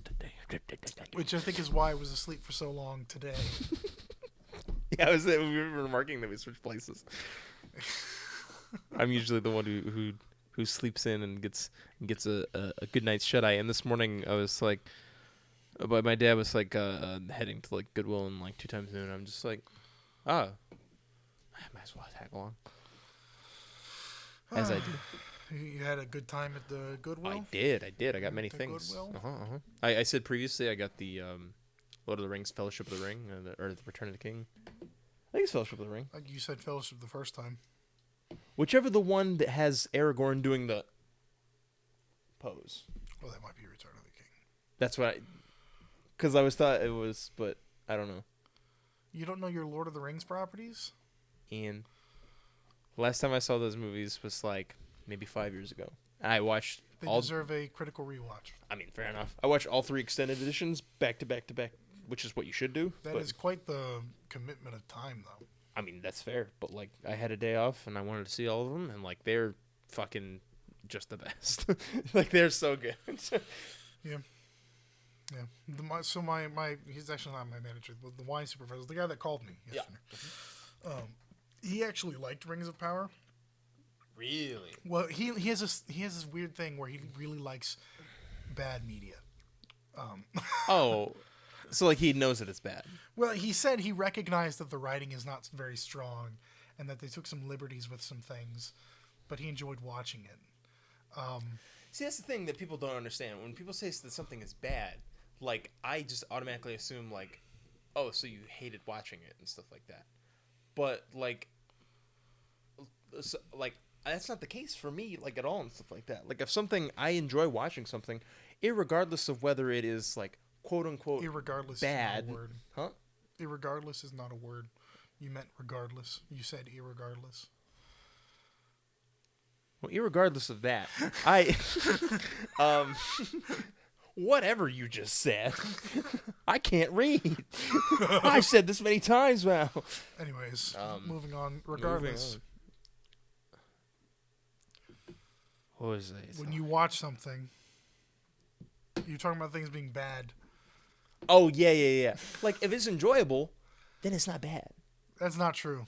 today. Which I think is why I was asleep for so long today. Yeah, we were remarking that we switched places. I'm usually the one who sleeps in and gets a good night's shut eye. And this morning I was like, but my dad was like heading to like Goodwill in like 2 times noon. I'm just like, I might as well tag along. As I do. You had a good time at the Goodwill? I did. I got many things. Goodwill? I said previously I got the Lord of the Rings Fellowship of the Ring or the Return of the King. I think it's Fellowship of the Ring. You said Fellowship the first time. Whichever the one that has Aragorn doing the pose. Well, that might be Return of the King. That's what because I was thought it was, but I don't know. You don't know your Lord of the Rings properties? Ian. Last time I saw those movies was like maybe 5 years ago. And I watched They deserve a critical rewatch. I mean, fair enough. I watched all 3 extended editions back to back to back, which is what you should do. That is quite the commitment of time, though. I mean, that's fair. But, like, I had a day off, and I wanted to see all of them, and, like, they're fucking just the best. Like, they're so good. Yeah. Yeah. So my he's actually not my manager, but the wine supervisor, the guy that called me yesterday. Yeah. He actually liked Rings of Power. Really? Well, he has this weird thing where he really likes bad media. Oh, so like he knows that it's bad. Well, he said he recognized that the writing is not very strong, and that they took some liberties with some things, but he enjoyed watching it. See, that's the thing that people don't understand. When people say that something is bad, like I just automatically assume like, oh, so you hated watching it and stuff like that. But like that's not the case for me, like at all and stuff like that. Like if something I enjoy watching something, irregardless of whether it is like quote unquote irregardless bad, is not a word. Huh? Irregardless is not a word. You meant regardless. You said irregardless. Well, irregardless of that, Whatever you just said. I can't read. I've said this many times now. Anyways, moving on. Regardless, what was it? when you watch something, you're talking about things being bad. Oh, yeah. Like, if it's enjoyable, then it's not bad. That's not true.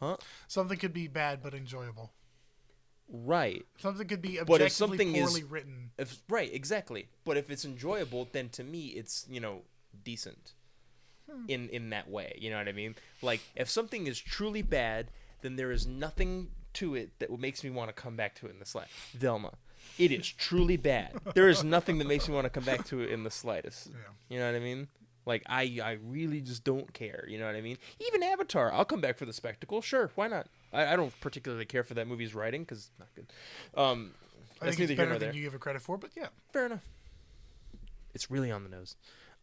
Huh? Something could be bad but enjoyable. Right. Something could be But if objectively something poorly is, written. right, exactly. But if it's enjoyable, then to me, it's, decent. In that way, you know what I mean? Like, if something is truly bad, then there is nothing to it that makes me want to come back to it in the slightest. Velma. It is truly bad. There is nothing that makes me want to come back to it in the slightest. Yeah. You know what I mean? Like, I really just don't care. You know what I mean? Even Avatar, I'll come back for the spectacle. Sure, why not? I don't particularly care for that movie's writing because it's not good. I think it's better than you give it credit for, but yeah. Fair enough. It's really on the nose.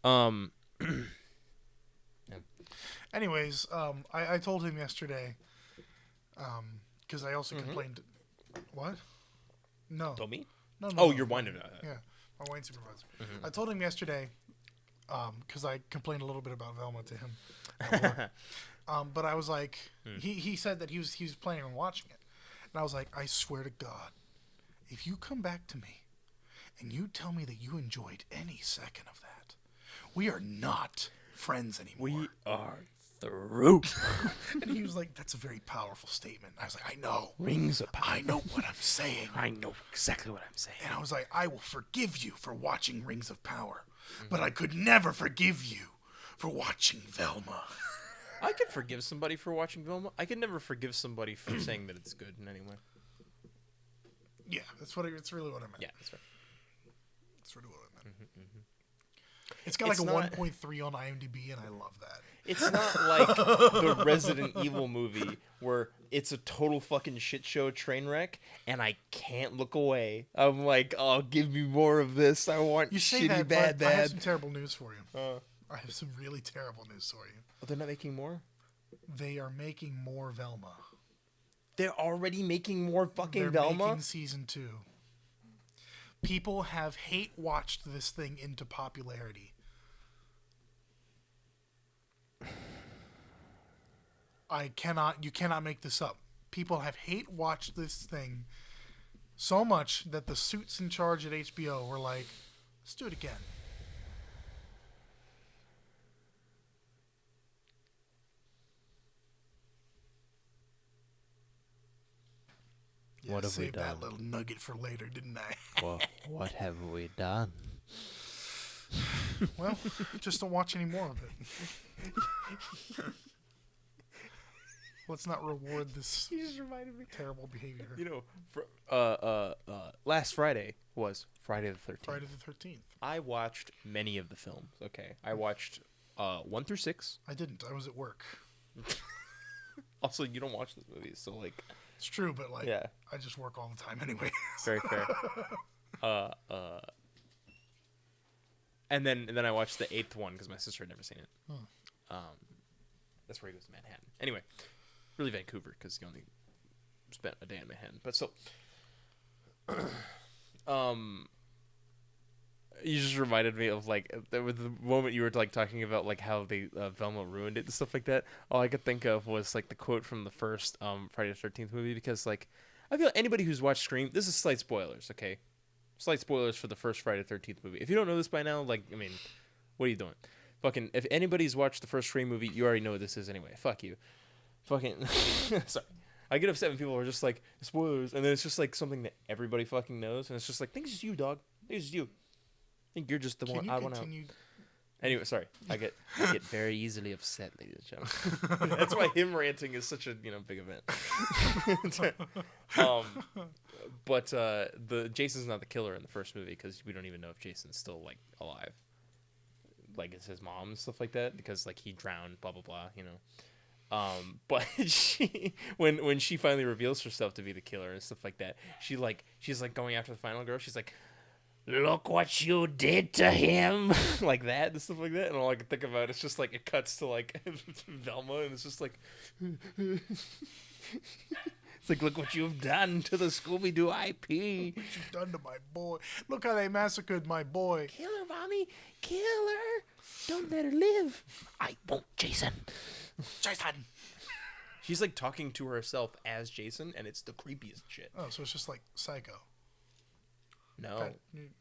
Yeah. Anyways, I told him yesterday, because I also complained. What? No. Told me? No. Oh, you're winding up. Yeah, my wine supervisor. I told him yesterday, because I complained a little bit about Velma to him. But I was like, he said that he was planning on watching it, and I was like, I swear to God, if you come back to me, and you tell me that you enjoyed any second of that, we are not friends anymore. We are through. And he was like, that's a very powerful statement. I was like, I know. Rings of power. I know what I'm saying. I know exactly what I'm saying. And I was like, I will forgive you for watching Rings of Power, but I could never forgive you for watching Velma. I could forgive somebody for watching Velma. I could never forgive somebody for saying that it's good in any way. Yeah, it's really what I meant. Yeah, that's right. That's really what I meant. It's got like a 1.3 on IMDb, and I love that. It's not like the Resident Evil movie where it's a total fucking shit show train wreck, and I can't look away. I'm like, oh, give me more of this. I want You say shitty that, bad but I have dad. some terrible news for you. I have some really terrible news for you. Oh, they're not making more? They are making more Velma. They're already making more fucking They're Velma? making season 2. People have hate-watched this thing into popularity. You cannot make this up. People have hate-watched this thing so much that the suits in charge at HBO were like, let's do it again. Yeah, What have we saved done? that little nugget for later, didn't I? Well, what have we done? Well, just don't watch any more of it. Let's not reward this You just reminded me. terrible behavior. You know, last Friday was Friday the 13th. Friday the 13th. I watched many of the films. Okay, I watched 1 through 6. I didn't. I was at work. Also, you don't watch those movies, so like, It's true, but like, yeah, I just work all the time anyway. very fair. And then I watched the 8th one because my sister had never seen it. That's where he goes to Manhattan. Anyway, really Vancouver because he only spent a day in Manhattan. But still, you just reminded me of like the moment you were like talking about like how they Velma ruined it and stuff like that. All I could think of was like the quote from the first Friday the 13th movie because like I feel anybody who's watched Scream, this is slight spoilers, okay? Slight spoilers for the first Friday the 13th movie. If you don't know this by now, like I mean, what are you doing? Fucking if anybody's watched the first Scream movie, you already know what this is anyway. Fuck you. Fucking sorry. I get upset when people are just like spoilers, and then it's just like something that everybody fucking knows, and it's just like, think it's just you, dog. Think it's just you. I think you're just the one. Can I you want out. continue? Anyway, sorry. I get very easily upset, ladies and gentlemen. That's why him ranting is such a big event. But the Jason's not the killer in the first movie because we don't even know if Jason's still like alive. Like it's his mom and stuff like that because like he drowned, blah blah blah. But when she finally reveals herself to be the killer and stuff like that, she's like going after the final girl. She's like, look what you did to him. Like that and stuff like that. And all I can think about is just like it cuts to like Velma and it's just like It's like, look what you've done to the Scooby-Doo IP. What you've done to my boy. Look how they massacred my boy. Kill her, mommy. Kill her. Don't let her live. I won't, Jason. Jason. She's like talking to herself as Jason, and it's the creepiest shit. Oh, so it's just like Psycho. No.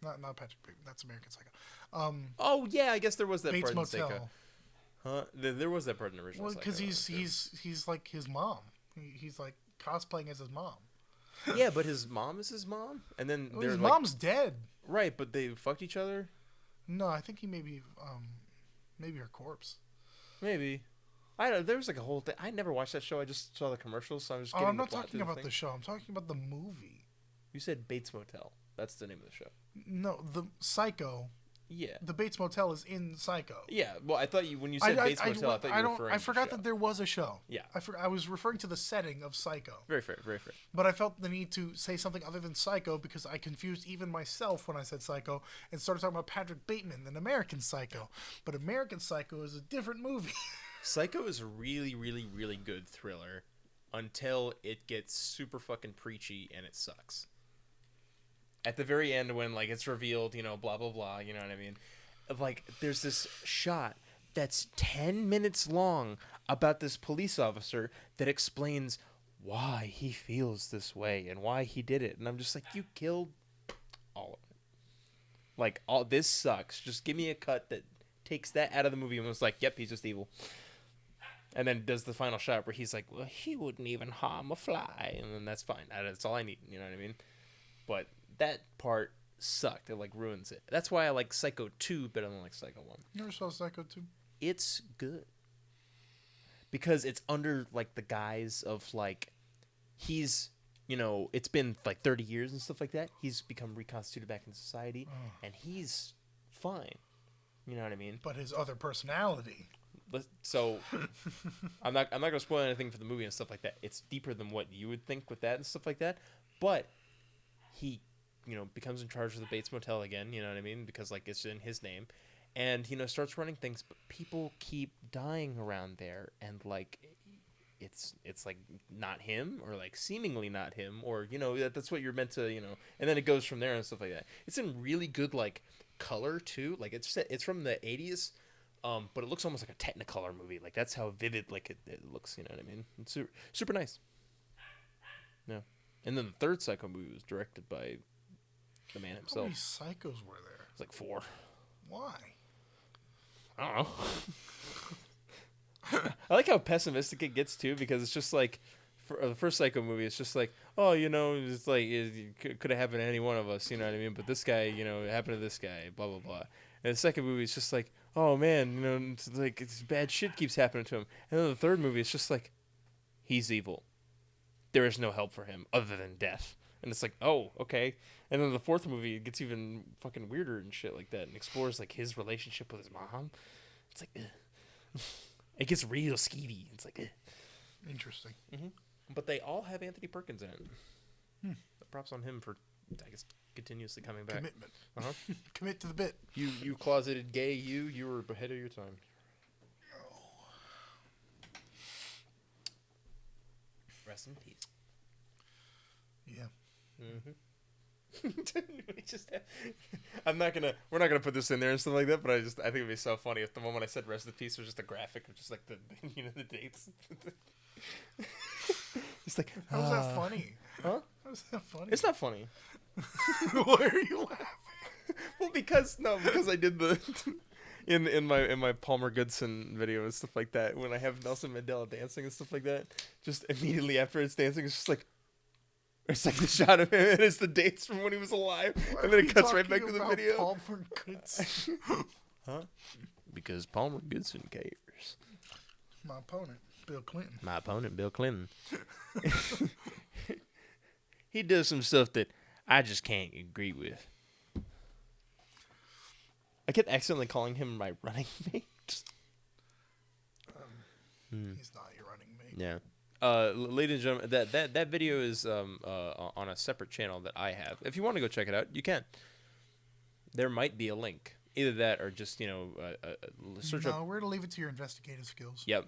Not Patrick Bateman. That's American Psycho. Oh yeah, I guess there was that Bates part in Motel. Psycho. Huh? There was that part in the original. Well, Psycho. because he's like his mom. He's like cosplaying as his mom. Yeah, but his mom is his mom, and then Well, they're his like, mom's dead. right, but they fucked each other. No, I think he maybe her corpse. Maybe. I don't know. There was like a whole thing. I never watched that show. I just saw the commercials, so I'm just. Getting I'm the not plot talking to about thing. the show. I'm talking about the movie. You said Bates Motel. That's the name of the show. No, the Psycho. Yeah. The Bates Motel is in Psycho. Yeah. Well, I thought when you said Bates Motel, I thought you were referring. I forgot to the that there was a show. Yeah. I was referring to the setting of Psycho. Very fair. Very fair. But I felt the need to say something other than Psycho because I confused even myself when I said Psycho and started talking about Patrick Bateman than American Psycho. But American Psycho is a different movie. Psycho is a really, really, really good thriller until it gets super fucking preachy and it sucks. At the very end when, like, it's revealed, you know, blah, blah, blah, you know what I mean? Like, there's this shot that's 10 minutes long about this police officer that explains why he feels this way and why he did it. And I'm just like, you killed all of it. Like, all this sucks. Just give me a cut that takes that out of the movie and was like, yep, he's just evil. And then does the final shot where he's like, well, he wouldn't even harm a fly. And then that's fine. That's all I need. You know what I mean? But that part sucked. It, like, ruins it. That's why I like Psycho 2 better than like Psycho 1. You ever saw Psycho 2? It's good. Because it's under, like, the guise of, like, he's, you know, it's been, like, 30 years and stuff like that. He's become reconstituted back in society. And he's fine. You know what I mean? But his other personality. So I'm not gonna spoil anything for the movie and stuff like that. It's deeper than what you would think with that and stuff like that. But he, you know, becomes in charge of the Bates Motel again. You know what I mean? Because, like, it's in his name, and, you know, starts running things. But people keep dying around there, and, like, it's like not him, or, like, seemingly not him, or, you know, that's what you're meant to, you know. And then it goes from there and stuff like that. It's in really good, like, color too. Like, it's from the 80s. But it looks almost like a Technicolor movie. Like, that's how vivid, like, it looks. You know what I mean? It's super, super nice. Yeah. And then the third Psycho movie was directed by the man How many himself. psychos were there? It's like 4. Why? I don't know. I like how pessimistic it gets too, because it's just like, for the first Psycho movie, it's just like, oh, you know, it's like it could have happened to any one of us. You know what I mean? But this guy, you know, it happened to this guy. Blah blah blah. And the second movie, it's just like, oh man, you know, it's like, it's bad shit keeps happening to him. And then the third movie, it's just like, he's evil. There is no help for him other than death. And it's like, oh, okay. And then the fourth movie, it gets even fucking weirder and shit like that, and explores, like, his relationship with his mom. It's like, ugh. It gets real skeevy. It's like, ugh. Interesting. Mm-hmm. But they all have Anthony Perkins in it. Props on him for, I guess, continuously coming back. Commitment. Uh-huh. Commit to the bit. You closeted gay, you were ahead of your time. Rest in peace. Yeah. Mm-hmm. We're not gonna put this in there and stuff like that, but I think it'd be so funny if the moment I said rest in peace was just a graphic of just like the the dates. It's like, How's that funny? Huh? How's that funny? It's not funny. Why are you laughing? Well, because I did the in my Palmer Goodson video and stuff like that, when I have Nelson Mandela dancing and stuff like that, just immediately after it's dancing, it's just like, it's like the shot of him and it's the dates from when he was alive, and then it cuts right back to the video. Palmer Goodson? Huh? Because Palmer Goodson cares. My opponent, Bill Clinton. My opponent, Bill Clinton. He does some stuff that I just can't agree with. I kept accidentally calling him my running mate. He's not your running mate. Yeah. Ladies and gentlemen, that video is on a separate channel that I have. If you want to go check it out, you can. There might be a link Either that or just search up. No, we're gonna leave it to your investigative skills. Yep.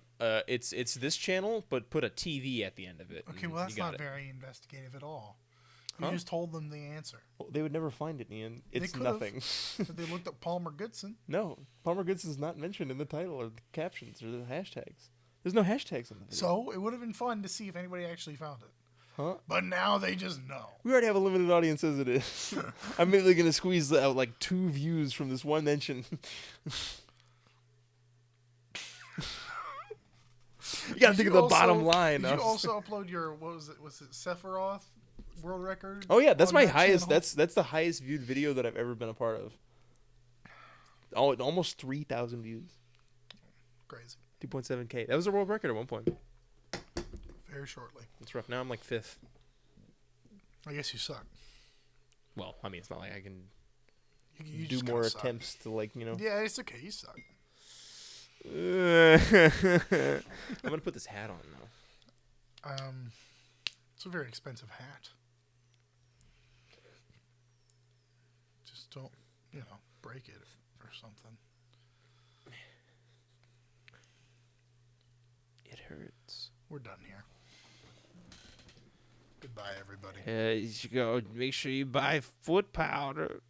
It's this channel, but put a TV at the end of it. Okay, well that's not very investigative at all. You just told them the answer. Well, they would never find it, Ian. It's nothing. If they looked up Palmer Goodson. No, Palmer Goodson's not mentioned in the title or the captions or the hashtags. There's no hashtags on the video. So it would have been fun to see if anybody actually found it. Huh? But now they just know. We already have a limited audience as it is. I'm maybe going to squeeze out like 2 views from this one mention. You got to think of the bottom line. Did you also upload your, what was it? Was it Sephiroth world record? Oh yeah, that's my highest. Channel? That's the highest viewed video that I've ever been a part of. Almost 3,000 views. Crazy. 2.7K. That was a world record at one point. Very shortly. It's rough. Now I'm like 5th. I guess you suck. Well, I mean, it's not like I can You do just more kinda suck. attempts to Yeah, it's okay. You suck. I'm gonna put this hat on now. It's a very expensive hat. Just don't, break it or something. It hurts. We're done here. Goodbye, everybody. You should go. Make sure you buy foot powder.